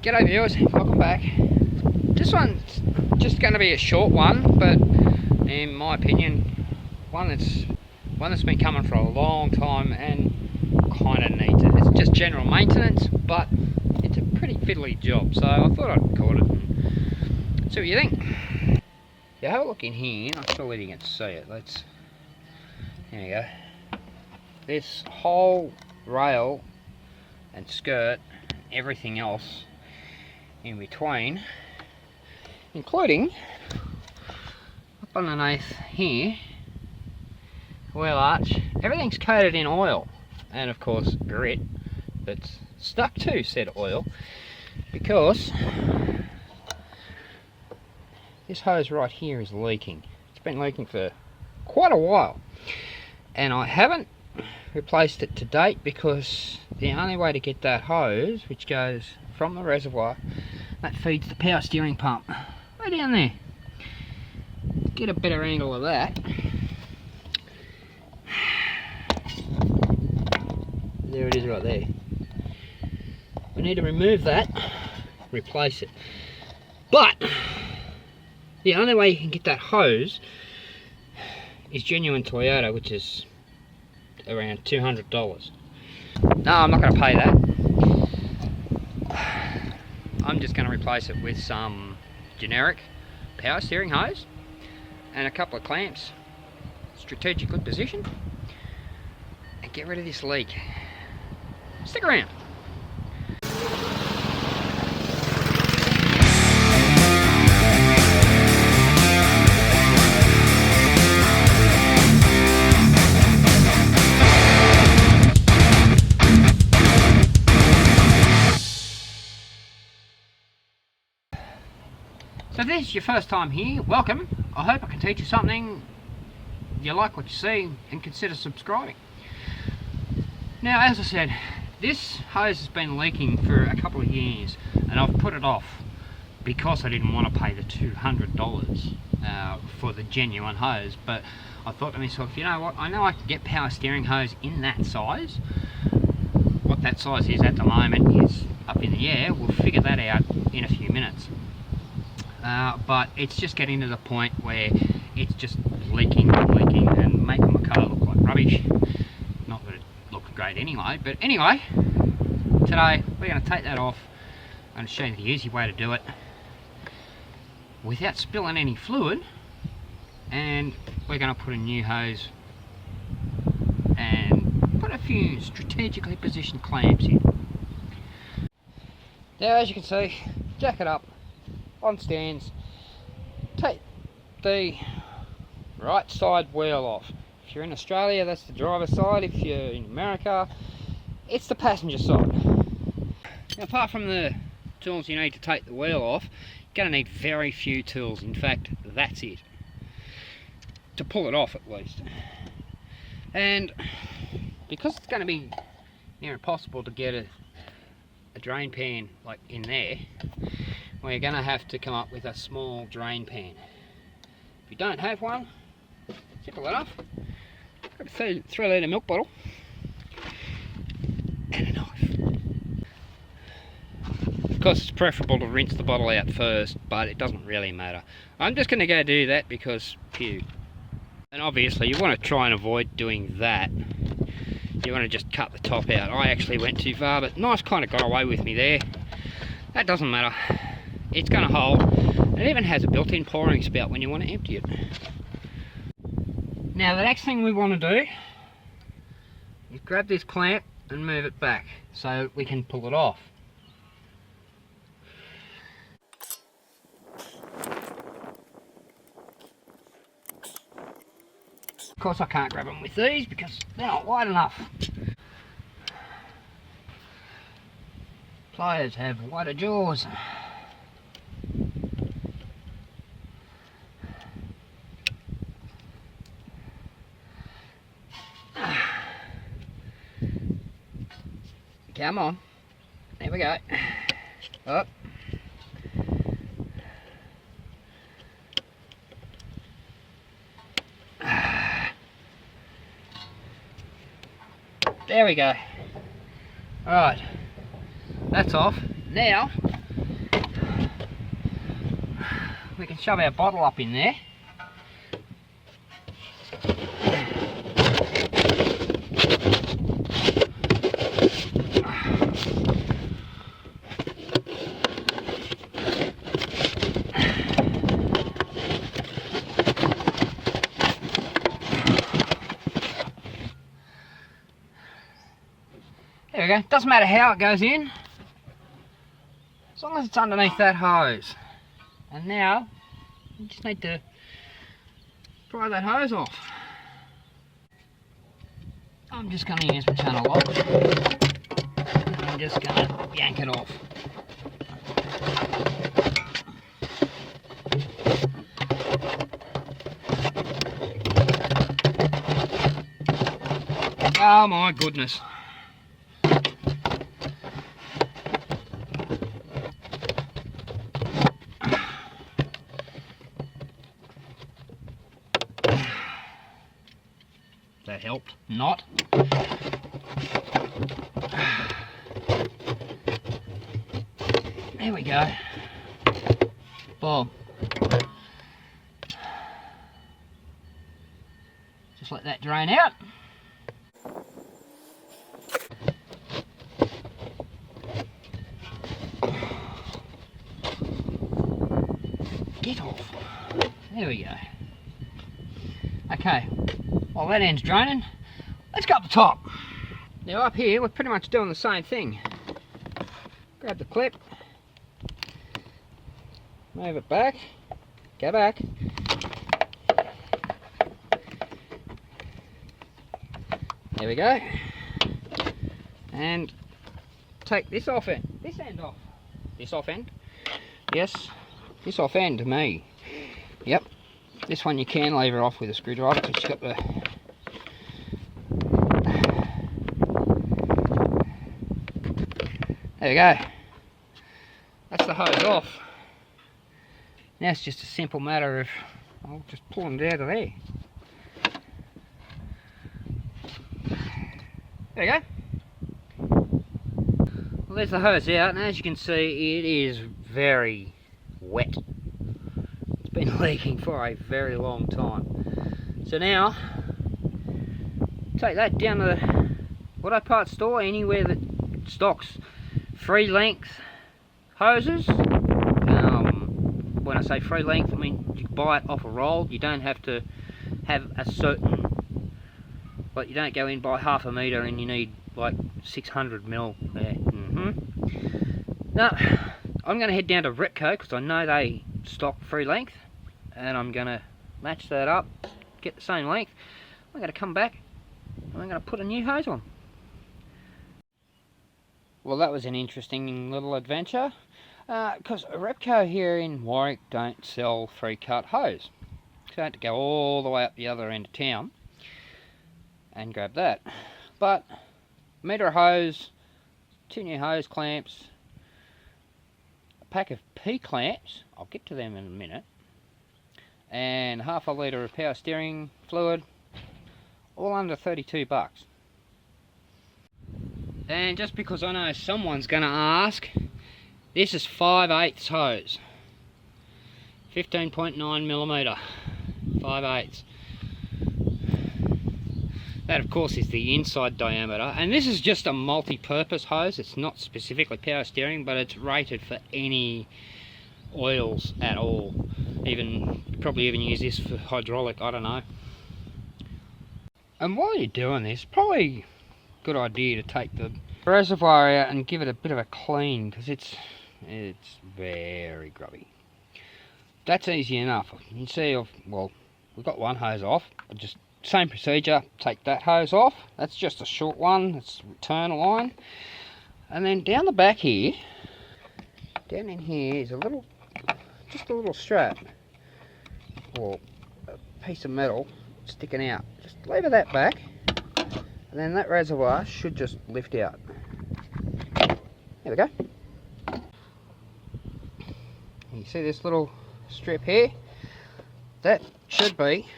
G'day viewers, welcome back. This one's just going to be a short one, but in my opinion, one that's been coming for a long time and kind of needs it. It's just general maintenance, but it's a pretty fiddly job, so I thought I'd record it and see what you think. Yeah, have a look in here. I'm not sure whether you can see it. There you go. This whole rail and skirt, everything else in between, including up underneath here, wheel arch, everything's coated in oil, and of course grit that's stuck to said oil, because this hose right here is leaking. It's been leaking for quite a while, and I haven't replaced it to date because the only way to get that hose, which goes from the reservoir that feeds the power steering pump, way down there, get a better angle of that. There it is right there. We need to remove that, replace it. But the only way you can get that hose is genuine Toyota, which is around $200. No, I'm not going to pay that. I'm just going to replace it with some generic power steering hose and a couple of clamps strategically positioned, and get rid of this leak. Stick around. So if this is your first time here, welcome. I hope I can teach you something, you like what you see, and consider subscribing. Now, as I said, this hose has been leaking for a couple of years, and I've put it off because I didn't want to pay the $200 for the genuine hose. But I thought to myself, you know what, I know I can get power steering hose in that size. What that size is at the moment is up in the air. We'll figure that out in a few minutes. But it's just getting to the point where it's just leaking and making my car look like rubbish. Not that it looked great anyway, but anyway, today we're going to take that off. I'm going to show you the easy way to do it without spilling any fluid, and we're going to put a new hose and put a few strategically positioned clamps in. Now, as you can see, jack it up on stands, take the right side wheel off. If you're in Australia, that's the driver's side. If you're in America, it's the passenger side. Now, apart from the tools you need to take the wheel off, you're going to need very few tools. In fact, that's it, to pull it off at least. And because it's going to be near impossible to get a drain pan like in there, we're going to have to come up with a small drain pan. If you don't have one, simple enough. Grab a 3 litre milk bottle and a knife. Of course, it's preferable to rinse the bottle out first, but it doesn't really matter. I'm just going to go do that because, phew. And obviously you want to try and avoid doing that. You want to just cut the top out. I actually went too far, but knife kind of got away with me there. That doesn't matter. It's going to hold. It even has a built-in pouring spout when you want to empty it. Now, the next thing we want to do is grab this clamp and move it back so we can pull it off. Of course, I can't grab them with these because they're not wide enough. Pliers have wider jaws. Come on, there we go. Up. There we go. Alright, that's off. Now, we can shove our bottle up in there. There we go. Doesn't matter how it goes in, as long as it's underneath that hose. And now, you just need to pry that hose off. I'm just going to use my channel lock. I'm just going to yank it off. Oh my goodness. That helped. Not. There we go. Boom. Just let that drain out. Get off. There we go. Okay. While that end's draining, let's go up the top. Now up here, we're pretty much doing the same thing. Grab the clip, move it back, go back. There we go. And take this off end, this end off. This off end? Yes, this off end to me. Yep. This one you can lever off with a screwdriver because you've got the... There we go. That's the hose off. Now it's just a simple matter of just pulling it out of there. There you go. Well, there's the hose out, and as you can see, it is very wet. Been leaking for a very long time. So now take that down to the auto parts store, anywhere that stocks free length hoses. When I say free length, I mean you buy it off a roll. You don't have to have a certain, like you don't go in by half a metre and you need like 600 mil there. No, I'm going to head down to Repco because I know they stock free length, and I'm going to match that up, get the same length. I'm going to come back and I'm going to put a new hose on. Well, that was an interesting little adventure, because Repco here in Warwick don't sell free cut hose, so I had to go all the way up the other end of town and grab that. But a metre of hose, 2 new hose clamps, pack of P-clamps, I'll get to them in a minute, and half a litre of power steering fluid, all under 32 bucks. And just because I know someone's going to ask, this is 5/8 hose, 15.9mm, 5/8. That of course is the inside diameter, and this is just a multi-purpose hose. It's not specifically power steering, but it's rated for any oils at all. Probably even use this for hydraulic, I don't know. And while you're doing this, probably a good idea to take the reservoir out and give it a bit of a clean, because it's very grubby. That's easy enough. You can see, well, we've got one hose off. Just same procedure, take that hose off. That's just a short one, it's return line. And then down the back here, down in here is just a little strap, or a piece of metal sticking out. Just lever that back, and then that reservoir should just lift out. There we go. You see this little strip here? That should be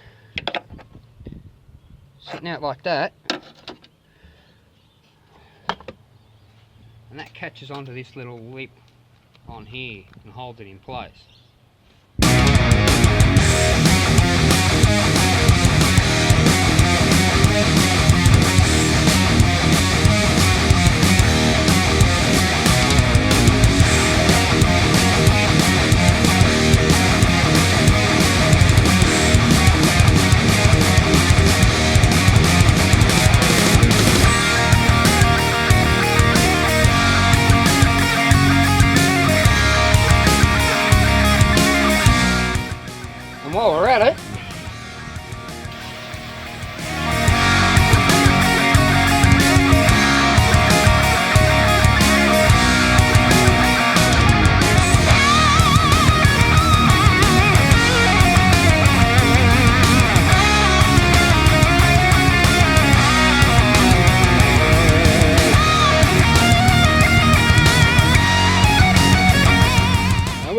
sitting out like that, and that catches onto this little lip on here and holds it in place.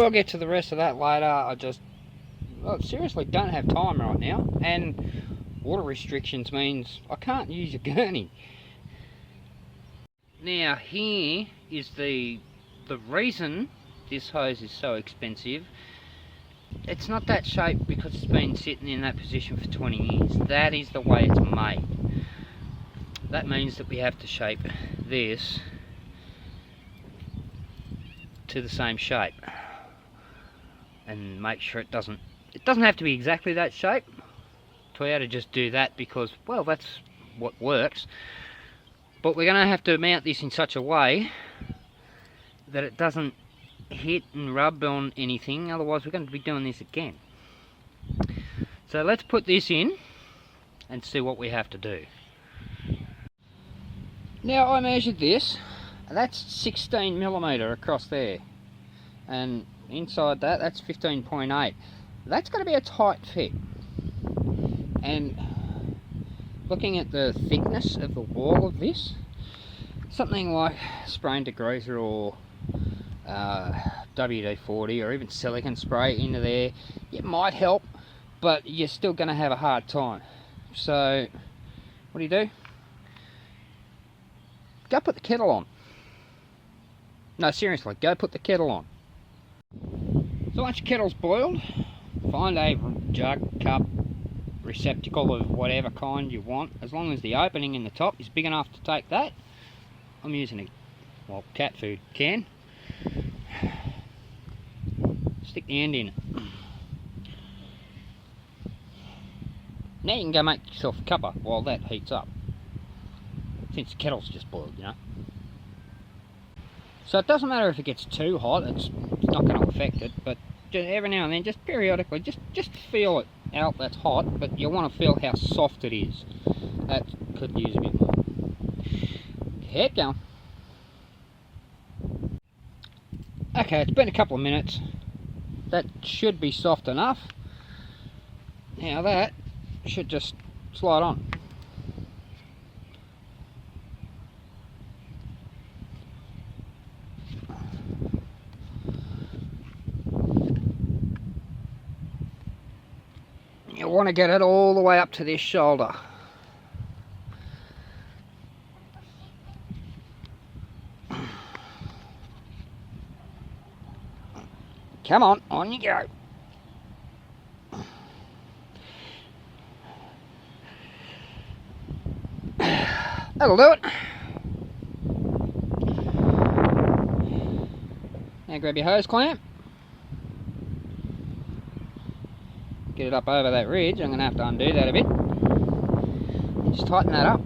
We'll get to the rest of that later. I seriously don't have time right now, and water restrictions means I can't use a gurney. Now here is the reason this hose is so expensive. It's not that shape because it's been sitting in that position for 20 years. That is the way it's made. That means that we have to shape this to the same shape and make sure it doesn't have to be exactly that shape. Toyota just do that because, well, that's what works. But we're going to have to mount this in such a way that it doesn't hit and rub on anything, otherwise we're going to be doing this again. So let's put this in and see what we have to do. Now I measured this, and that's 16mm across there, and inside that's 15.8. That's going to be a tight fit, and looking at the thickness of the wall of this, something like spray and degreaser or WD-40 or even silicone spray into there, it might help, but you're still going to have a hard time. So what do? Go put the kettle on. No, seriously, go put the kettle on. So once your kettle's boiled, find a jug, cup, receptacle of whatever kind you want, as long as the opening in the top is big enough to take that. I'm using a cat food can. Stick the end in it. Now you can go make yourself a cuppa while that heats up, since the kettle's just boiled, you know. So it doesn't matter if it gets too hot, it's not going to affect it, but just every now and then, just periodically, just feel it out that's hot, but you want to feel how soft it is. That could use a bit more. Keep going. Okay, it's been a couple of minutes. That should be soft enough. Now that should just slide on. You want to get it all the way up to this shoulder. Come on you go. That'll do it. Now grab your hose clamp. Get it up over that ridge. I'm going to have to undo that a bit. Just tighten that up.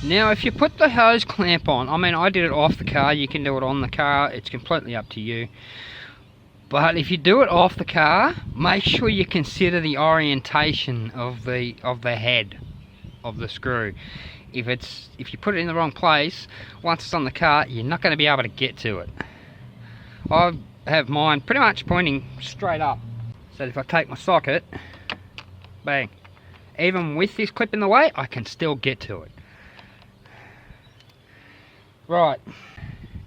Now if you put the hose clamp on, I mean I did it off the car, you can do it on the car, it's completely up to you. But if you do it off the car, make sure you consider the orientation of the head of the screw. If you put it in the wrong place, once it's on the car, you're not going to be able to get to it. I have mine pretty much pointing straight up, so if I take my socket, bang, even with this clip in the way, I can still get to it. Right,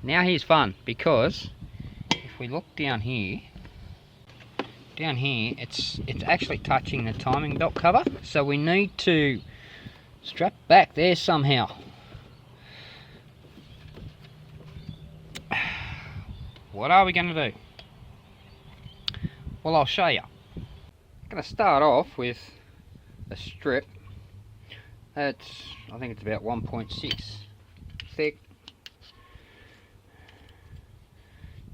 Now here's fun, because if we look down here, it's actually touching the timing belt cover, so we need to strap back there somehow. What are we going to do? Well, I'll show you. I'm going to start off with a strip that's, I think it's about 1.6 thick.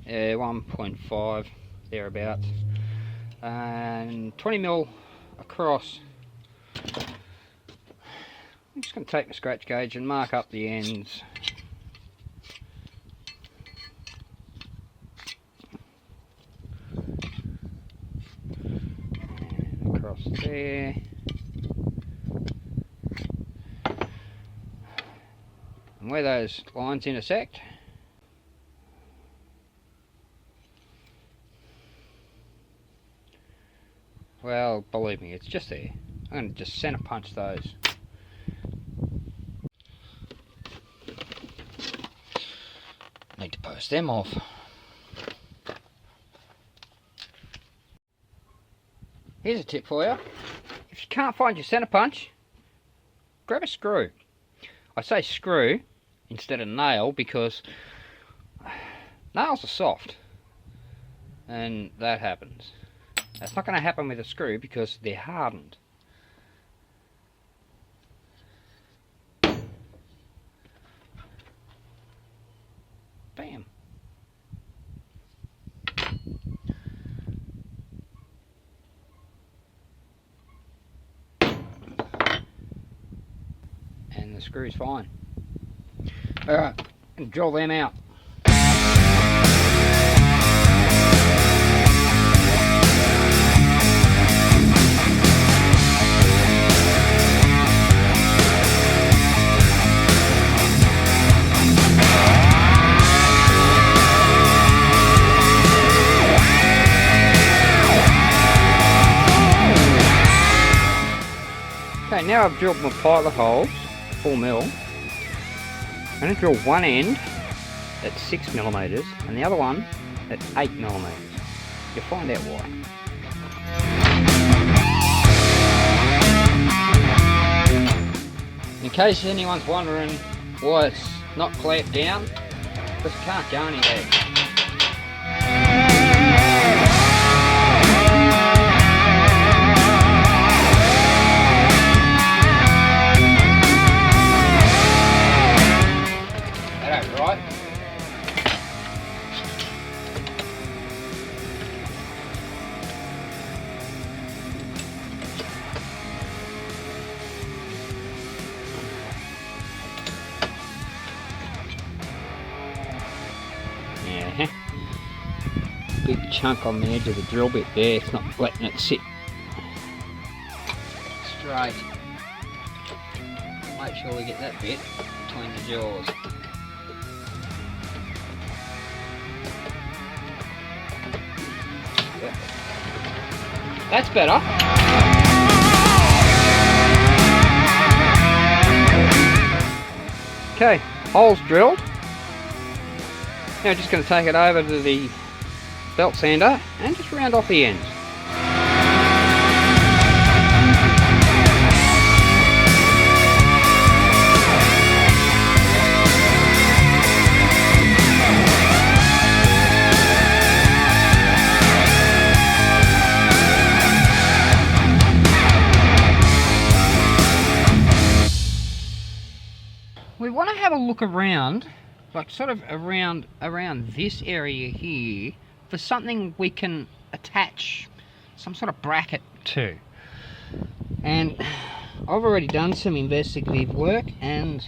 Yeah, 1.5 thereabouts, and 20mm across. I'm just going to take my scratch gauge and mark up the ends. And across there. And where those lines intersect, well, believe me, it's just there. I'm going to just center punch those. Need to post them off. Here's a tip for you. If you can't find your center punch, grab a screw. I say screw instead of nail because nails are soft, and that happens. That's not going to happen with a screw because they're hardened. Bam. And the screw's fine. Alright, and drill them out. Okay, now I've drilled my pilot holes, 4mm. I'm going to drill one end at 6mm and the other one at 8mm. You'll find out why. In case anyone's wondering why it's not clamped down, because it can't go anywhere. Right. Yeah. Big chunk on the edge of the drill bit there, it's not letting it sit straight. Make sure we get that bit between the jaws. That's better. Okay, holes drilled. Now just going to take it over to the belt sander and just round off the ends. We want to have a look around, like sort of around this area here, for something we can attach some sort of bracket to. And I've already done some investigative work, and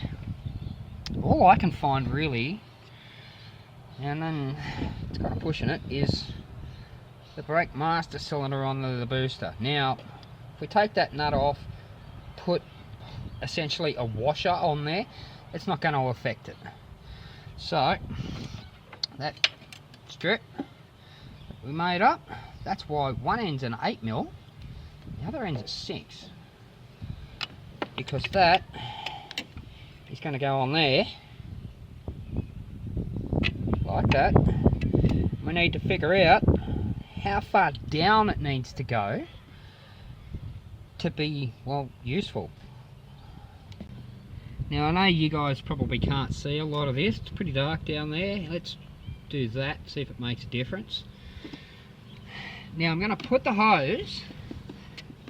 all I can find really, and then it's got a push in it, is the brake master cylinder on the booster. Now, if we take that nut off, put essentially a washer on there, it's not going to affect it. So that strip we made up, that's why one end's an 8mm, the other end's at 6, because that is going to go on there like that. We need to figure out how far down it needs to go to be, well, useful. Now I know you guys probably can't see a lot of this, it's pretty dark down there. Let's do that, see if it makes a difference. Now I'm going to put the hose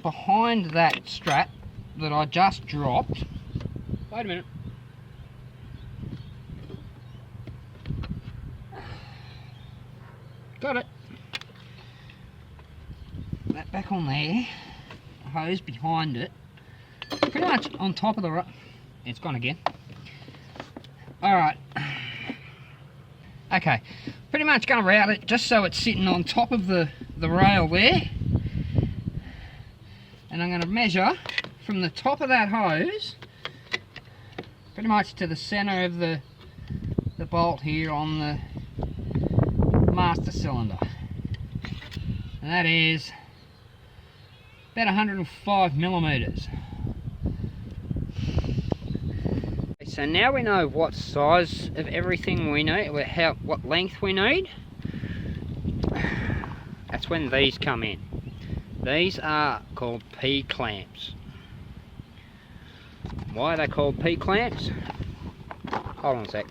behind that strap that I just dropped. Wait a minute. Got it. That back on there, the hose behind it, pretty much on top of the... It's gone again. Alright. Okay, pretty much going to route it just so it's sitting on top of the rail there. And I'm going to measure from the top of that hose pretty much to the center of the bolt here on the master cylinder. And that is about 105 millimeters. So now we know what size of everything we need, what length we need. That's when these come in. These are called P-clamps. Why are they called P-clamps? Hold on a sec.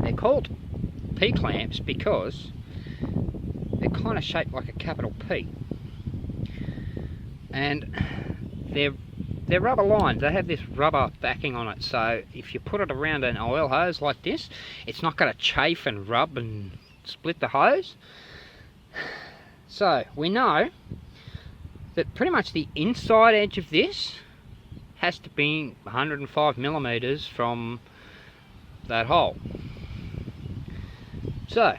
They're called P-clamps because they're kind of shaped like a capital P. And they're rubber lined. They have this rubber backing on it, so if you put it around an oil hose like this, it's not going to chafe and rub and split the hose. So we know that pretty much the inside edge of this has to be 105 millimeters from that hole. So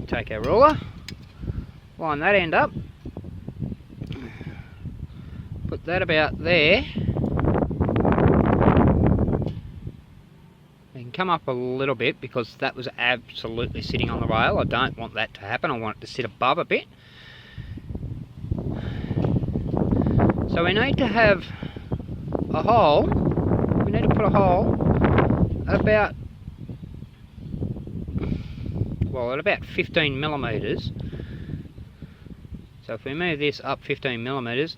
take our ruler, line that end up, put that about there. You can come up a little bit because that was absolutely sitting on the rail. I don't want that to happen. I want it to sit above a bit. So we need to have a hole. We need to put a hole about, well, at about 15 millimeters. So if we move this up 15 millimeters,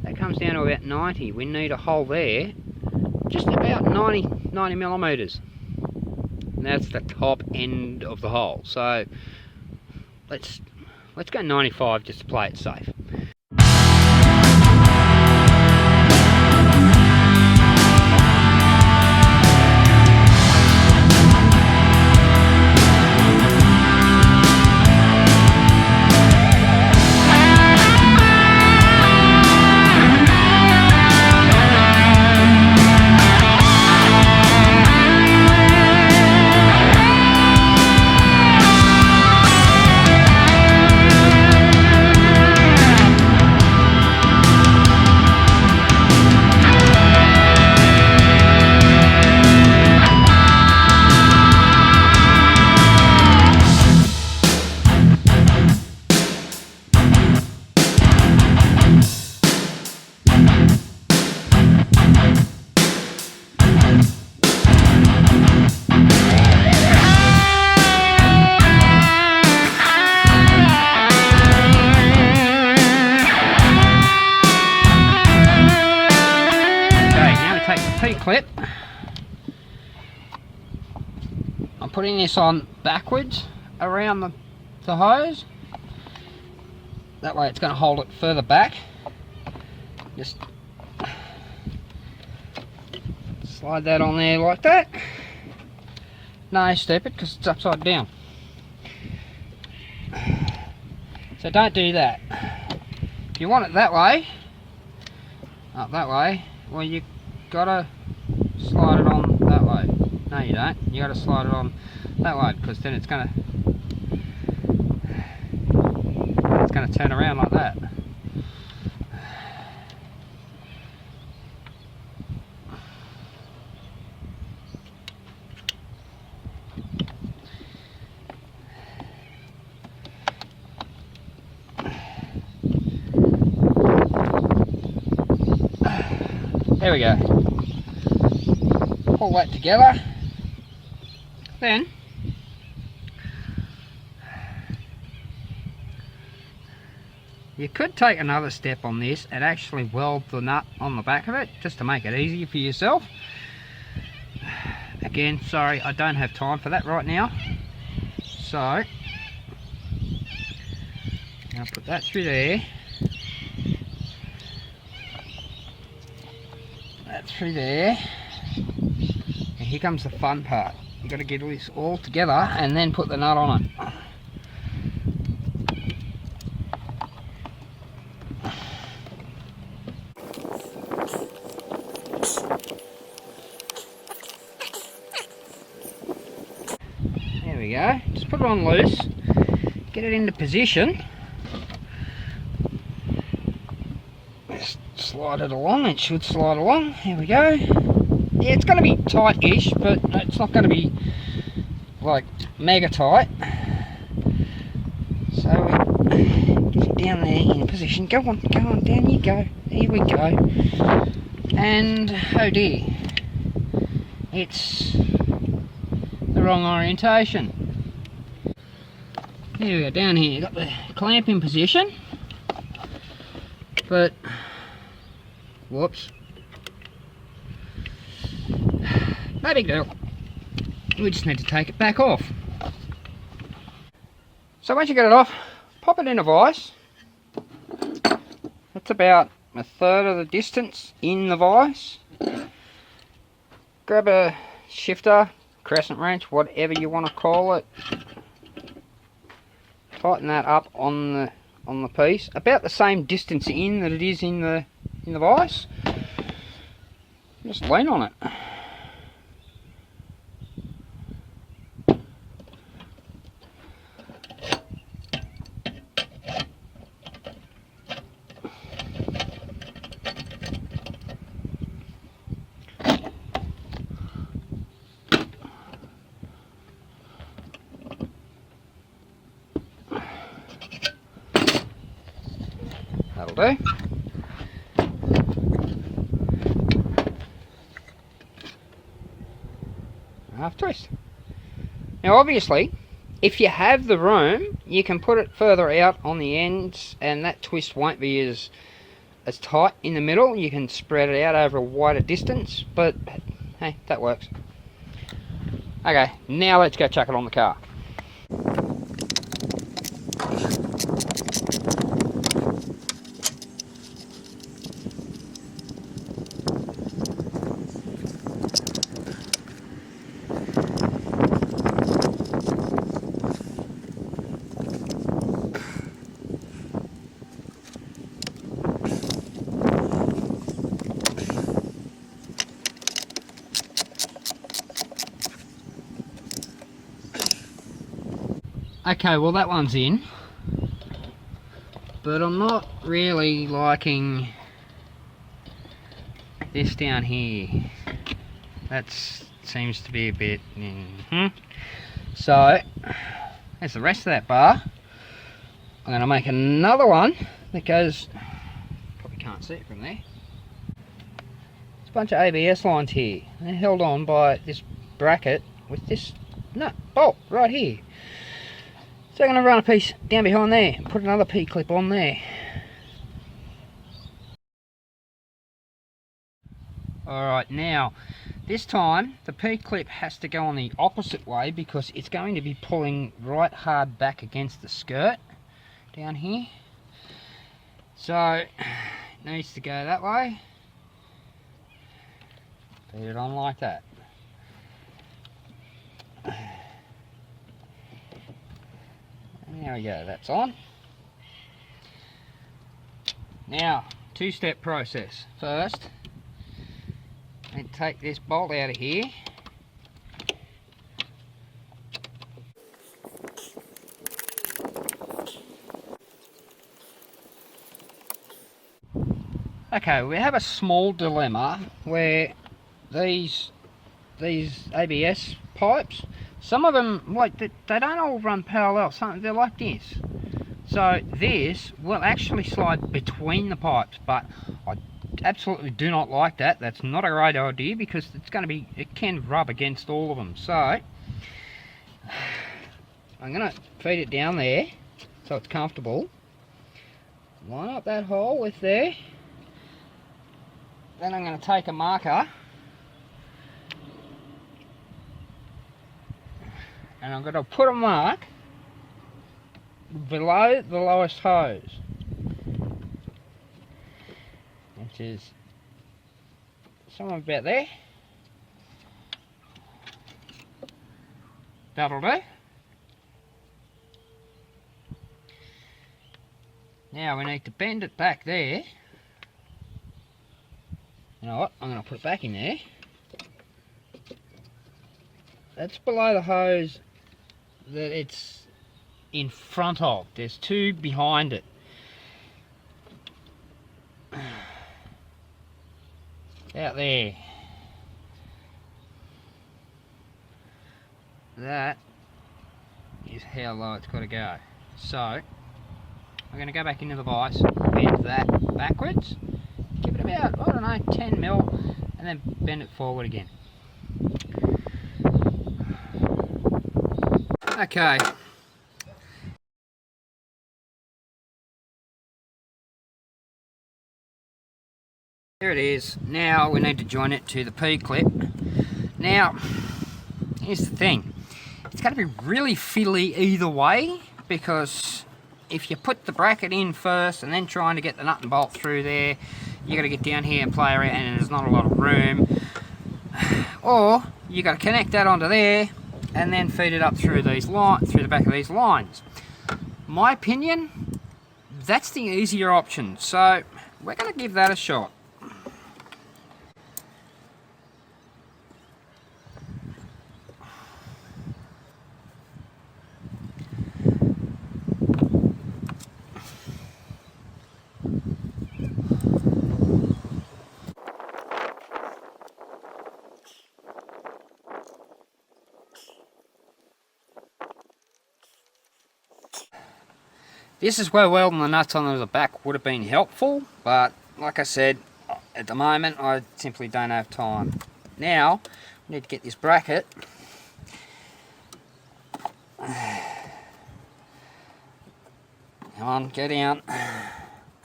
that comes down to about 90. We need a hole there, just about 90 millimeters. And that's the top end of the hole. So let's go 95 just to play it safe. Clip. I'm putting this on backwards around the hose. That way it's going to hold it further back. Just slide that on there like that. No, stupid, because it's upside down. So don't do that. If you want it that way, up that way, well, you gotta slide it on that way. No, you don't. You gotta slide it on that way, because then it's gonna turn around like that. There we go. Pull that together. Then you could take another step on this and actually weld the nut on the back of it, just to make it easier for yourself. Again, sorry, I don't have time for that right now. So I'll put that through there. That through there. And here comes the fun part. You've got to get this all together and then put the nut on it. There we go. Just put it on loose. Get it into position. Just slide it along. It should slide along. Here we go. Yeah, it's going to be tight-ish, but it's not going to be like mega tight. So get it down there in position. Go on, down you go. Here we go. And oh dear, it's the wrong orientation. Here we go, down here. Got the clamp in position, but whoops. No big deal. We just need to take it back off. So once you get it off, pop it in a vise. That's about a third of the distance in the vise. Grab a shifter, crescent wrench, whatever you want to call it. Tighten that up on the piece, about the same distance in that it is in the vise. Just lean on it. That'll do. Half twist. Now obviously, if you have the room, you can put it further out on the ends and that twist won't be as tight in the middle. You can spread it out over a wider distance, but hey, that works. Okay, now let's go chuck it on the car. Okay, well that one's in, but I'm not really liking this down here. That seems to be a bit... So, there's the rest of that bar. I'm going to make another one that goes... Probably can't see it from there. There's a bunch of ABS lines here. They're held on by this bracket with this nut bolt right here. So I'm going to run a piece down behind there and put another P-clip on there. Alright, now this time the P-clip has to go on the opposite way because it's going to be pulling right hard back against the skirt down here. So it needs to go that way. Feed it on like that. There we go, that's on. Now, two-step process. First, and take this bolt out of here. Okay, we have a small dilemma where these ABS pipes, some of them, like, they don't all run parallel. Some, they're like this. So this will actually slide between the pipes, but I absolutely do not like that. That's not a great idea because it can rub against all of them. So I'm going to feed it down there so it's comfortable. Line up that hole with there. Then I'm going to take a marker and I'm going to put a mark below the lowest hose, which is somewhere about there. That'll do. Now we need to bend it back there. You know what? I'm going to put it back in there. That's below the hose that it's in front of. There's two behind it. Out there. That is how low it's got to go. So I'm going to go back into the vise, bend that backwards, give it about, I don't know, 10 mil, and then bend it forward again. Okay. There it is. Now we need to join it to the P-clip. Now, here's the thing. It's going to be really fiddly either way, because if you put the bracket in first and then trying to get the nut and bolt through there, you got to get down here and play around and there's not a lot of room. Or you got to connect that onto there and then feed it up through these through the back of these lines. My opinion, that's the easier option. So we're going to give that a shot. This is where welding the nuts onto the back would have been helpful, but like I said, at the moment I simply don't have time. Now, we need to get this bracket come on, go down,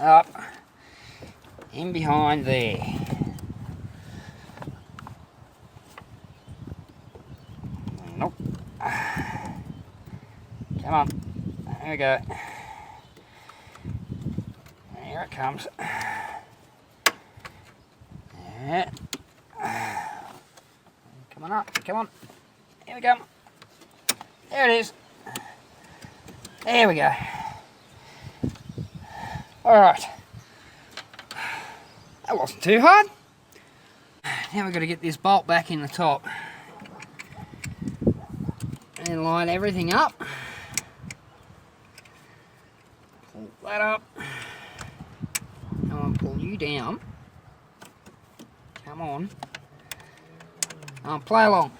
up, in behind there. Nope. Come on, there we go. Here it comes. Yeah. Come on up, come on. Here we go. There it is. There we go. Alright. That wasn't too hard. Now we've got to get this bolt back in the top. And line everything up. Pull that up. Pull you down. Come on. Play along.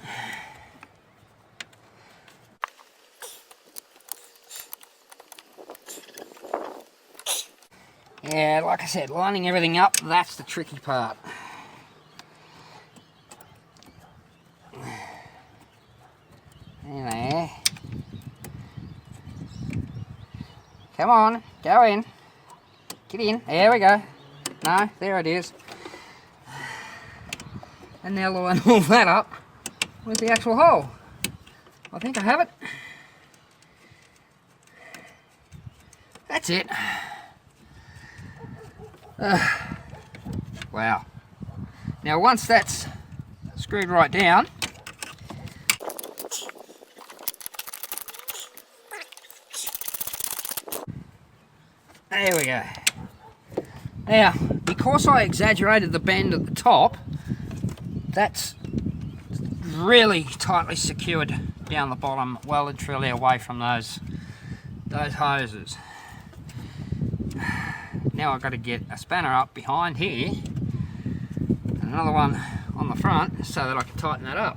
Yeah, like I said, lining everything up, that's the tricky part. There. Come on, go in. Get in. There we go. No, there it is. And now line all that up with the actual hole. I think I have it. That's it. Wow. Now once that's screwed right down, there we go. Now, because I exaggerated the bend at the top, that's really tightly secured down the bottom, well and truly away from those hoses. Now I've got to get a spanner up behind here, and another one on the front, so that I can tighten that up.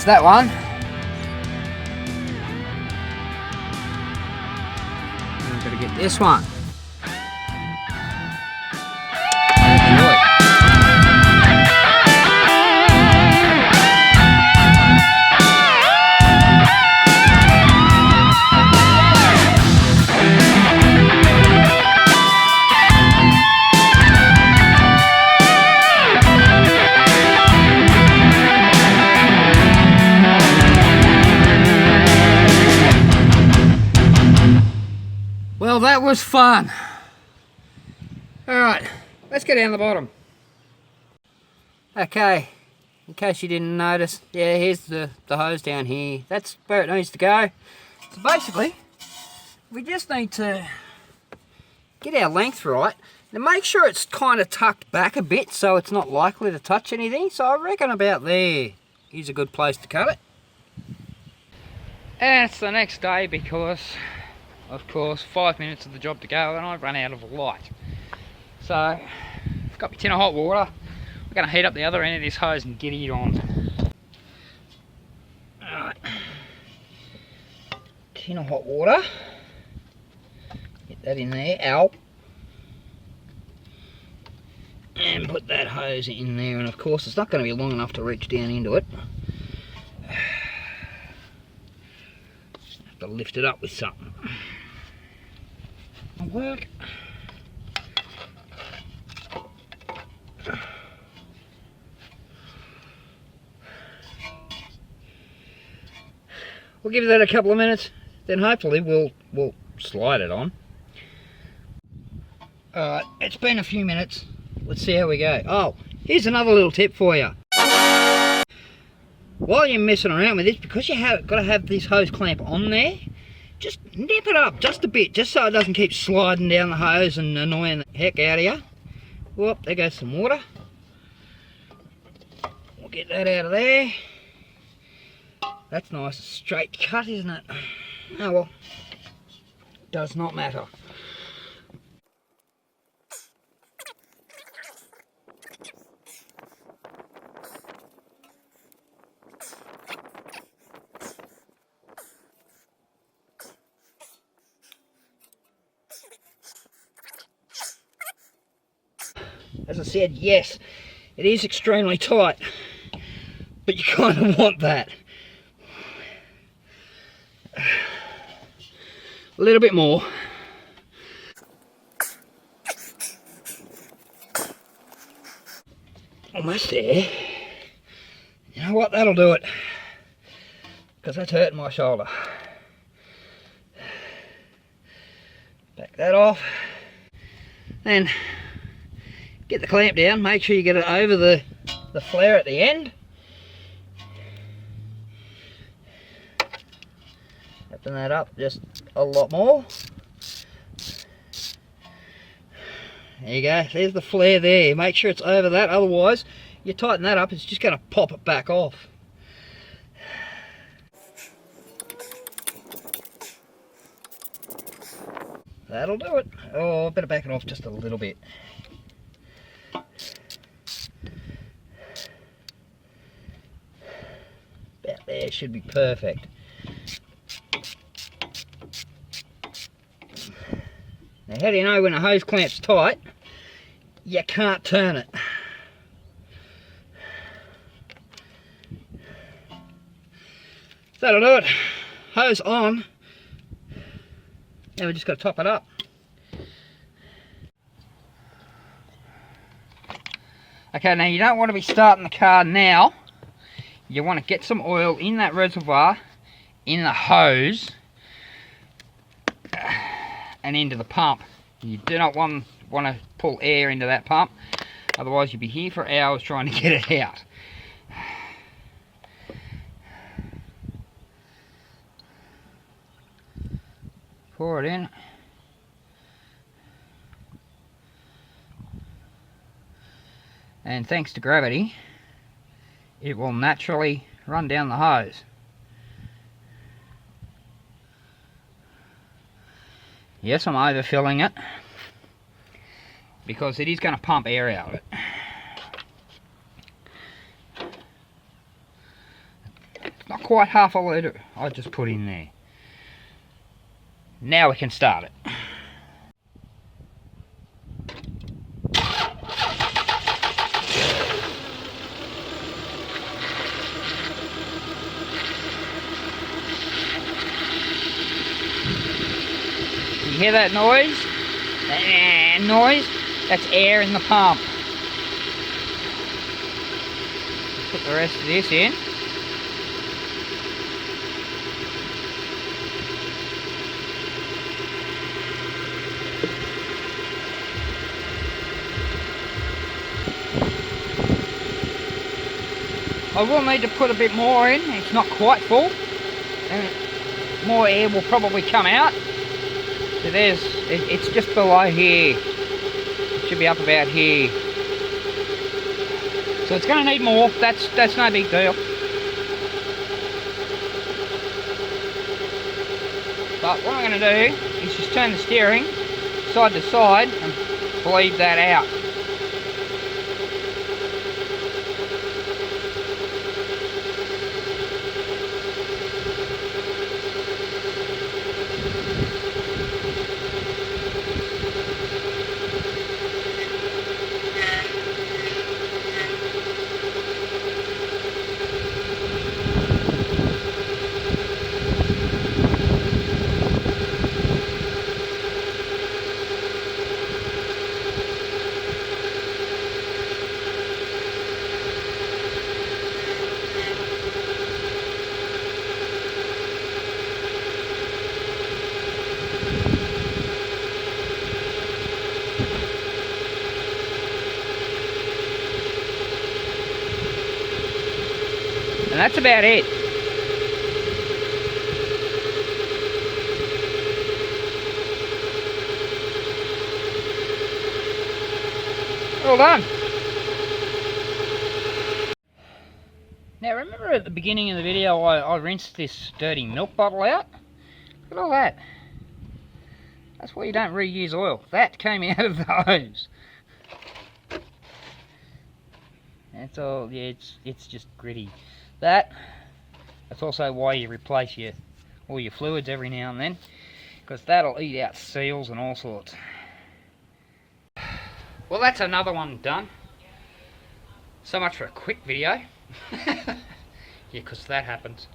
that one. And I've got to get this one. Well, that was fun. Alright, let's get down the bottom. Okay, in case you didn't notice, yeah, here's the hose down here. That's where it needs to go. So basically, we just need to get our length right. Now make sure it's kind of tucked back a bit so it's not likely to touch anything. So I reckon about there is a good place to cut it. And it's the next day because, of course, 5 minutes of the job to go and I've run out of light. So, I've got my tin of hot water. We're going to heat up the other end of this hose and get it on. Alright. Tin of hot water. Get that in there. Ow. And put that hose in there, and of course it's not going to be long enough to reach down into it. Have to lift it up with something. Work. We'll give that a couple of minutes, then hopefully we'll slide it on. Alright, it's been a few minutes. Let's see how we go. Oh, here's another little tip for you. While you're messing around with this, because you have got to have this hose clamp on there, just nip it up just a bit, just so it doesn't keep sliding down the hose and annoying the heck out of you. Whoop, there goes some water. We'll get that out of there. That's nice, straight cut, isn't it? Oh well, does not matter. As I said, yes, it is extremely tight, but you kind of want that. A little bit more. Almost there. You know what, that'll do it, because that's hurting my shoulder. Back that off. Then get the clamp down, make sure you get it over the flare at the end. Open that up just a lot more. There you go, there's the flare there. Make sure it's over that, otherwise you tighten that up, it's just going to pop it back off. That'll do it. Oh, I better back it off just a little bit. About there should be perfect. Now, how do you know when a hose clamp's tight? You can't turn it. That'll do it. Hose on. Now we just got to top it up. Okay, now you don't want to be starting the car now. You want to get some oil in that reservoir, in the hose, and into the pump. You do not want to pull air into that pump, otherwise you'll be here for hours trying to get it out. Pour it in. And thanks to gravity, it will naturally run down the hose. Yes, I'm overfilling it because it is going to pump air out of it. quite half a litre I just put in there. Now we can start it. You hear that noise? That noise? That's air in the pump. Put the rest of this in. I will need to put a bit more in. It's not quite full, and more air will probably come out. So it's just below here. It should be up about here. So it's going to need more. That's no big deal. But what I'm going to do is just turn the steering side to side and bleed that out. And that's about it. All done. Now remember at the beginning of the video I rinsed this dirty milk bottle out? Look at all that. That's why you don't reuse oil. That came out of the hose. That's all, yeah, it's just gritty. That's also why you replace all your fluids every now and then, because that'll eat out seals and all sorts. Well, that's another one done. So much for a quick video. Yeah, because that happens.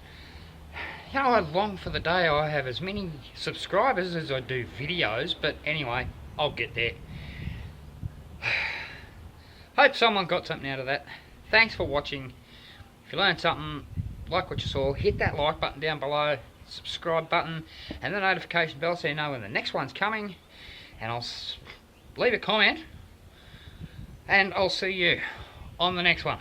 You know, I long for the day I have as many subscribers as I do videos, but anyway, I'll get there. Hope someone got something out of that. Thanks for watching. If you learned something, like what you saw, hit that like button down below, subscribe button, and the notification bell so you know when the next one's coming. And I'll leave a comment, and I'll see you on the next one.